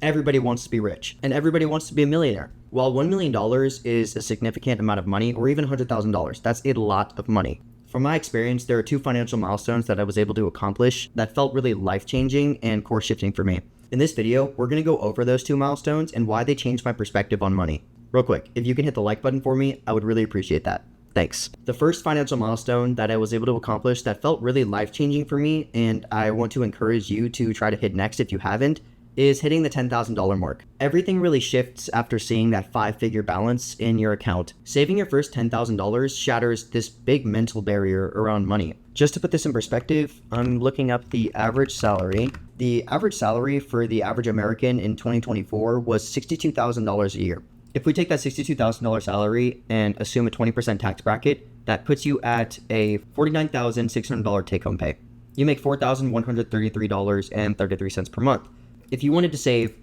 Everybody wants to be rich, and everybody wants to be a millionaire. While $1 million is a significant amount of money, or even $100,000, that's a lot of money. From my experience, there are 2 financial milestones that I was able to accomplish that felt really life-changing and course-shifting for me. In this video, we're going to go over those 2 milestones and why they changed my perspective on money. Real quick, if you can hit the like button for me, I would really appreciate that. Thanks. The first financial milestone that I was able to accomplish that felt really life-changing for me, and I want to encourage you to try to hit next if you haven't, is hitting the $10,000 mark. Everything really shifts after seeing that 5-figure balance in your account. Saving your first $10,000 shatters this big mental barrier around money. Just to put this in perspective, I'm looking up the average salary. The average salary for the average American in 2024 was $62,000 a year. If we take that $62,000 salary and assume a 20% tax bracket, that puts you at a $49,600 take-home pay. You make $4,133.33 per month. If you wanted to save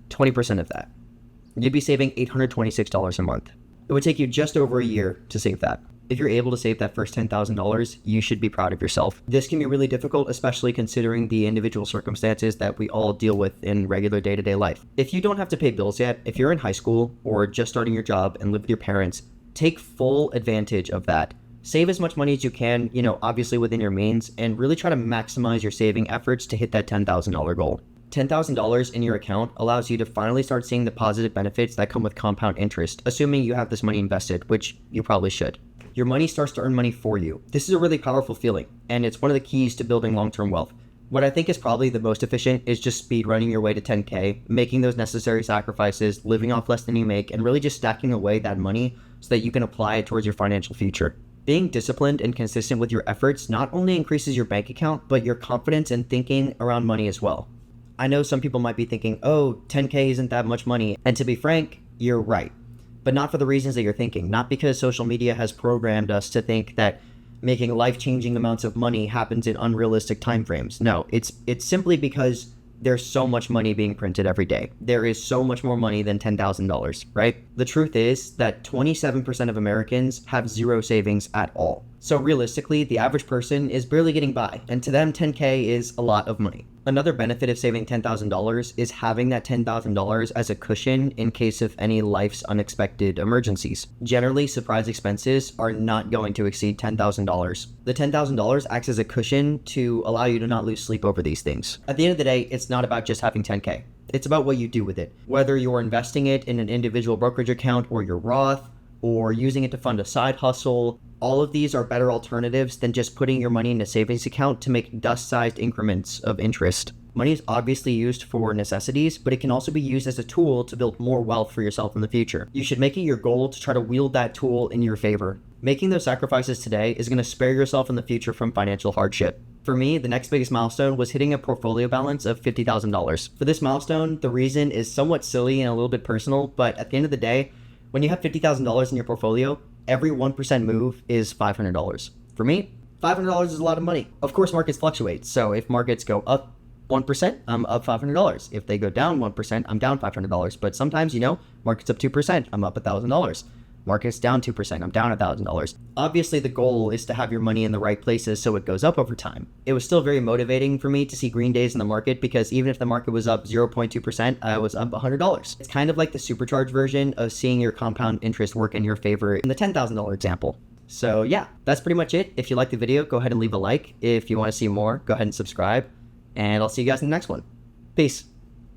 20% of that, you'd be saving $826 a month. It would take you just over a year to save that. If you're able to save that first $10,000, you should be proud of yourself. This can be really difficult, especially considering the individual circumstances that we all deal with in regular day-to-day life. If you don't have to pay bills yet, if you're in high school or just starting your job and live with your parents, take full advantage of that. Save as much money as you can, obviously within your means, and really try to maximize your saving efforts to hit that $10,000 goal. $10,000 in your account allows you to finally start seeing the positive benefits that come with compound interest, assuming you have this money invested, which you probably should. Your money starts to earn money for you. This is a really powerful feeling, and it's one of the keys to building long-term wealth. What I think is probably the most efficient is just speed running your way to 10K, making those necessary sacrifices, living off less than you make, and really just stacking away that money so that you can apply it towards your financial future. Being disciplined and consistent with your efforts not only increases your bank account, but your confidence and thinking around money as well. I know some people might be thinking, oh, 10K isn't that much money. And to be frank, you're right. But not for the reasons that you're thinking. Not because social media has programmed us to think that making life-changing amounts of money happens in unrealistic timeframes. No, it's simply because there's so much money being printed every day. There is so much more money than $10,000, right? The truth is that 27% of Americans have zero savings at all. So realistically, the average person is barely getting by, and to them, 10K is a lot of money. Another benefit of saving $10,000 is having that $10,000 as a cushion in case of any life's unexpected emergencies. Generally, surprise expenses are not going to exceed $10,000. The $10,000 acts as a cushion to allow you to not lose sleep over these things. At the end of the day, it's not about just having 10K. It's about what you do with it. Whether you're investing it in an individual brokerage account or your Roth, or using it to fund a side hustle, all of these are better alternatives than just putting your money in a savings account to make dust-sized increments of interest. Money is obviously used for necessities, but it can also be used as a tool to build more wealth for yourself in the future. You should make it your goal to try to wield that tool in your favor. Making those sacrifices today is going to spare yourself in the future from financial hardship. For me, the next biggest milestone was hitting a portfolio balance of $50,000. For this milestone, the reason is somewhat silly and a little bit personal, but at the end of the day, when you have $50,000 in your portfolio, every 1% move is $500. For me, $500 is a lot of money. Of course, markets fluctuate. So if markets go up 1%, I'm up $500. If they go down 1%, I'm down $500. But sometimes, markets up 2%, I'm up $1,000. Markets down 2%, I'm down $1,000. Obviously, the goal is to have your money in the right places so it goes up over time. It was still very motivating for me to see green days in the market because even if the market was up 0.2%, I was up $100. It's kind of like the supercharged version of seeing your compound interest work in your favor in the $10,000 example. So yeah, that's pretty much it. If you liked the video, go ahead and leave a like. If you want to see more, go ahead and subscribe. And I'll see you guys in the next one. Peace.